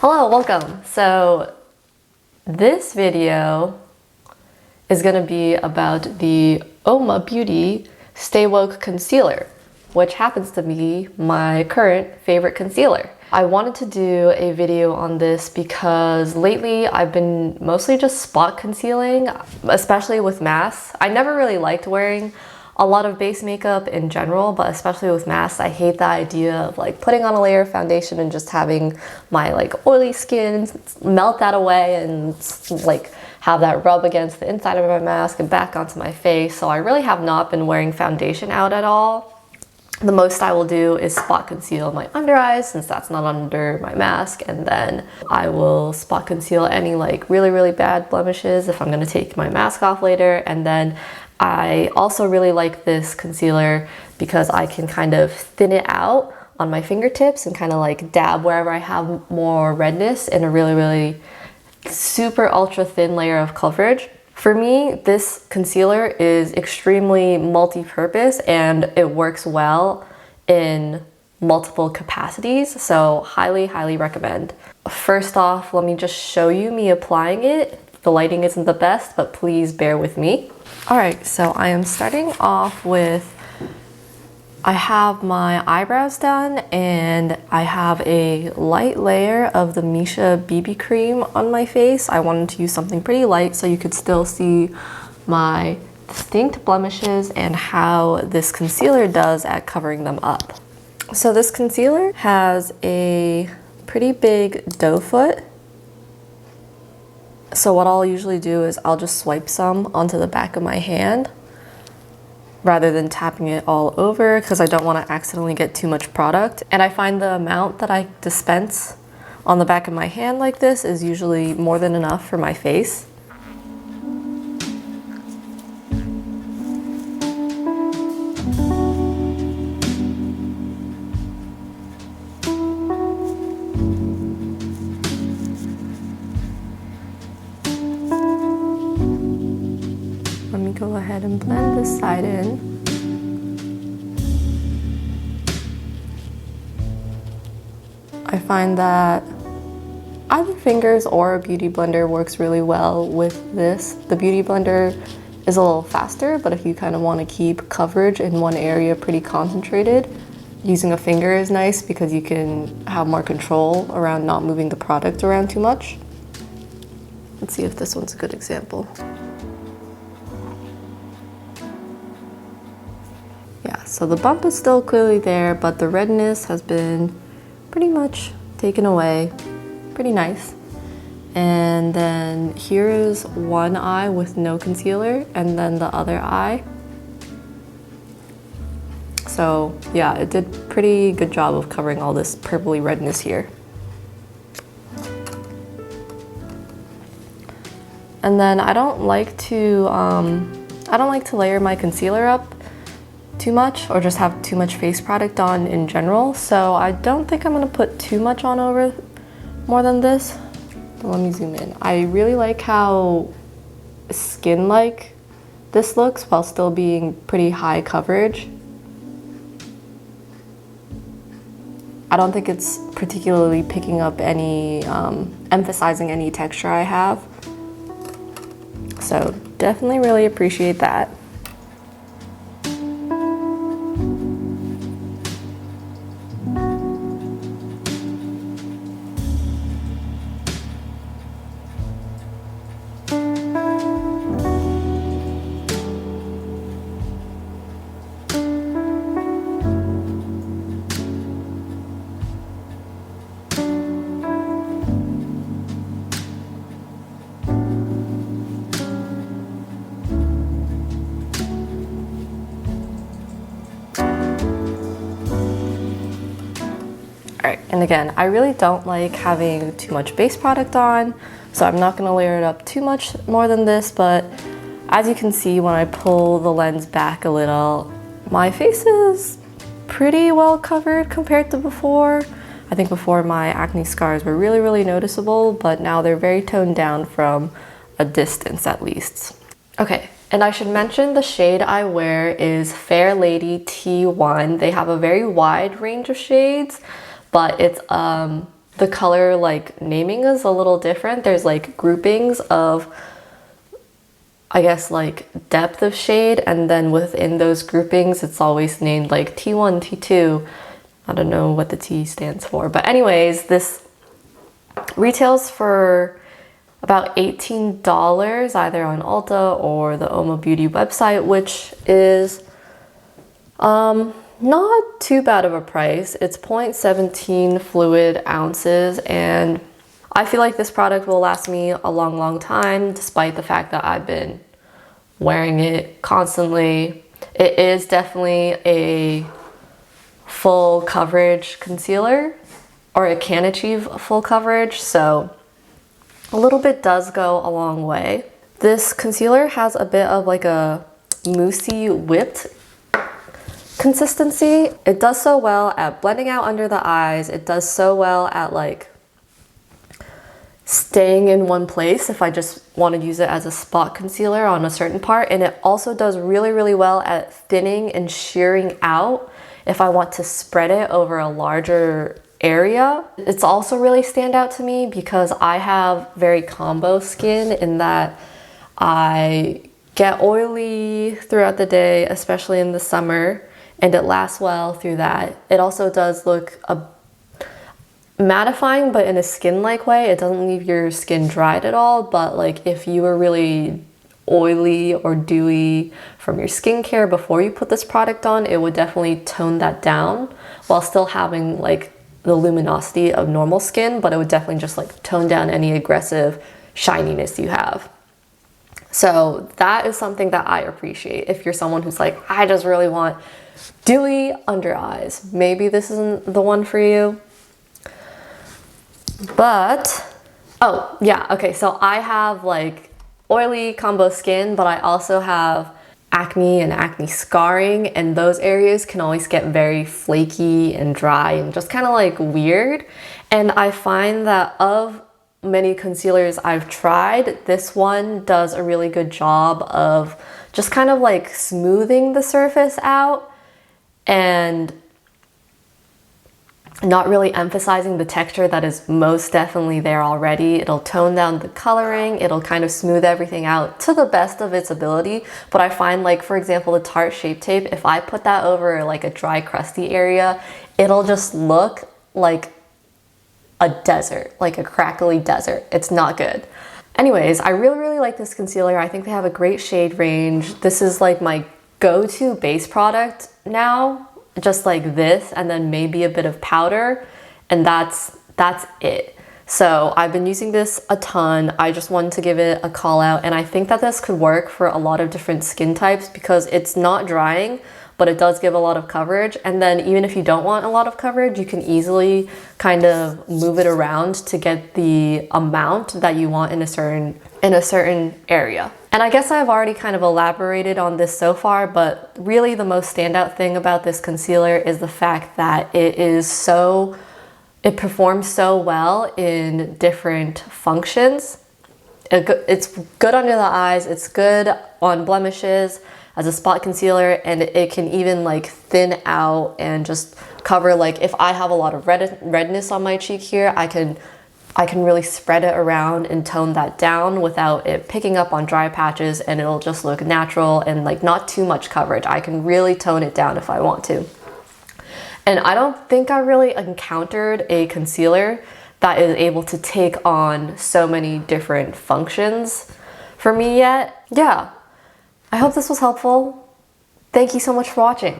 Hello, welcome. So this video is going to be about the Uoma Beauty Stay Woke Concealer, which happens to be my current favorite concealer. I wanted to do a video on this because lately I've been mostly just spot concealing, especially with masks. I never really liked wearing a lot of base makeup in general, but especially with masks, I hate the idea of like putting on a layer of foundation and just having my like oily skin melt that away and like have that rub against the inside of my mask and back onto my face. So I really have not been wearing foundation out at all. The most I will do is spot conceal my under eyes since that's not under my mask, and then I will spot conceal any like really bad blemishes if I'm gonna take my mask off later. And then I also really like this concealer because I can kind of thin it out on my fingertips and kind of like dab wherever I have more redness in a really super ultra thin layer of coverage. For me, this concealer is extremely multi-purpose and it works well in multiple capacities, so highly recommend. First off, let me just show you me applying it. The lighting isn't the best, but please bear with me. All right, so I am starting off with, I have my eyebrows done and I have a light layer of the Misha BB cream on my face. I wanted to use something pretty light so you could still see my distinct blemishes and how this concealer does at covering them up. So this concealer has a pretty big doe foot. So what I'll usually do is I'll just swipe some onto the back of my hand rather than tapping it all over because I don't want to accidentally get too much product. And I find the amount that I dispense on the back of my hand like this is usually more than enough for my face. Let me go ahead and blend this side in. I find that either fingers or a beauty blender works really well with this. The beauty blender is a little faster, but if you kind of want to keep coverage in one area pretty concentrated, using a finger is nice because you can have more control around not moving the product around too much. Let's see if this one's a good example. Yeah, so the bump is still clearly there, but the redness has been pretty much taken away. Pretty nice. And then here is one eye with no concealer, and then the other eye. So yeah, it did pretty good job of covering all this purpley redness here. And then I don't like to layer my concealer up too much or just have too much face product on in general, so I don't think I'm gonna put too much on over more than this. But let me zoom in. I really like how skin-like this looks while still being pretty high coverage. I don't think it's particularly picking up any, emphasizing any texture I have. So definitely really appreciate that. Alright, and again, I really don't like having too much base product on, so I'm not going to layer it up too much more than this, but as you can see when I pull the lens back a little, my face is pretty well covered compared to before. I think before my acne scars were really noticeable, but now they're very toned down from a distance at least. Okay, and I should mention the shade I wear is Fair Lady T1. They have a very wide range of shades, but it's the color like naming is a little different. There's like groupings of, I guess, like depth of shade, and then within those groupings it's always named like T1, T2. I don't know what the T stands for, but anyways, this retails for about $18 either on Ulta or the Uoma Beauty website, which is not too bad of a price. It's 0.17 fluid ounces, and I feel like this product will last me a long time, despite the fact that I've been wearing it constantly. It is definitely a full coverage concealer, or it can achieve full coverage, so a little bit does go a long way. This concealer has a bit of like a moussey whipped consistency. It does so well at blending out under the eyes. It does so well at like staying in one place if I just want to use it as a spot concealer on a certain part. And it also does really well at thinning and shearing out if I want to spread it over a larger area. It's also really stand out to me because I have very combo skin in that I get oily throughout the day, especially in the summer, and it lasts well through that. It also does look mattifying, but in a skin-like way. It doesn't leave your skin dried at all, but like if you were really oily or dewy from your skincare before you put this product on, it would definitely tone that down while still having like the luminosity of normal skin, but it would definitely just like tone down any aggressive shininess you have. So that is something that I appreciate. If you're someone who's like, I just really want dewy under eyes, maybe this isn't the one for you. But, oh yeah, okay, so I have like oily combo skin, but I also have acne and acne scarring, and those areas can always get very flaky and dry and just kind of like weird. And I find that of many concealers I've tried, this one does a really good job of just kind of like smoothing the surface out and not really emphasizing the texture that is most definitely there already. It'll tone down the coloring, it'll kind of smooth everything out to the best of its ability. But I find, like, for example, the Tarte Shape Tape, if I put that over like a dry, crusty area, it'll just look like a desert, like a crackly desert. It's not good. Anyways, I really like this concealer. I think they have a great shade range. This is like my go-to base product now. Just like this, and then maybe a bit of powder, and that's it. So I've been using this a ton. I just wanted to give it a call out, and I think that this could work for a lot of different skin types because it's not drying, but it does give a lot of coverage. And then even if you don't want a lot of coverage, you can easily kind of move it around to get the amount that you want in a certain area. And I guess I've already kind of elaborated on this so far, but really the most standout thing about this concealer is the fact that it performs so well in different functions. It's good under the eyes, it's good on blemishes as a spot concealer, and it can even like thin out and just cover, like if I have a lot of redness on my cheek here, I can really spread it around and tone that down without it picking up on dry patches, and it'll just look natural and like not too much coverage. I can really tone it down if I want to. And I don't think I really encountered a concealer that is able to take on so many different functions for me yet. Yeah, I hope this was helpful. Thank you so much for watching.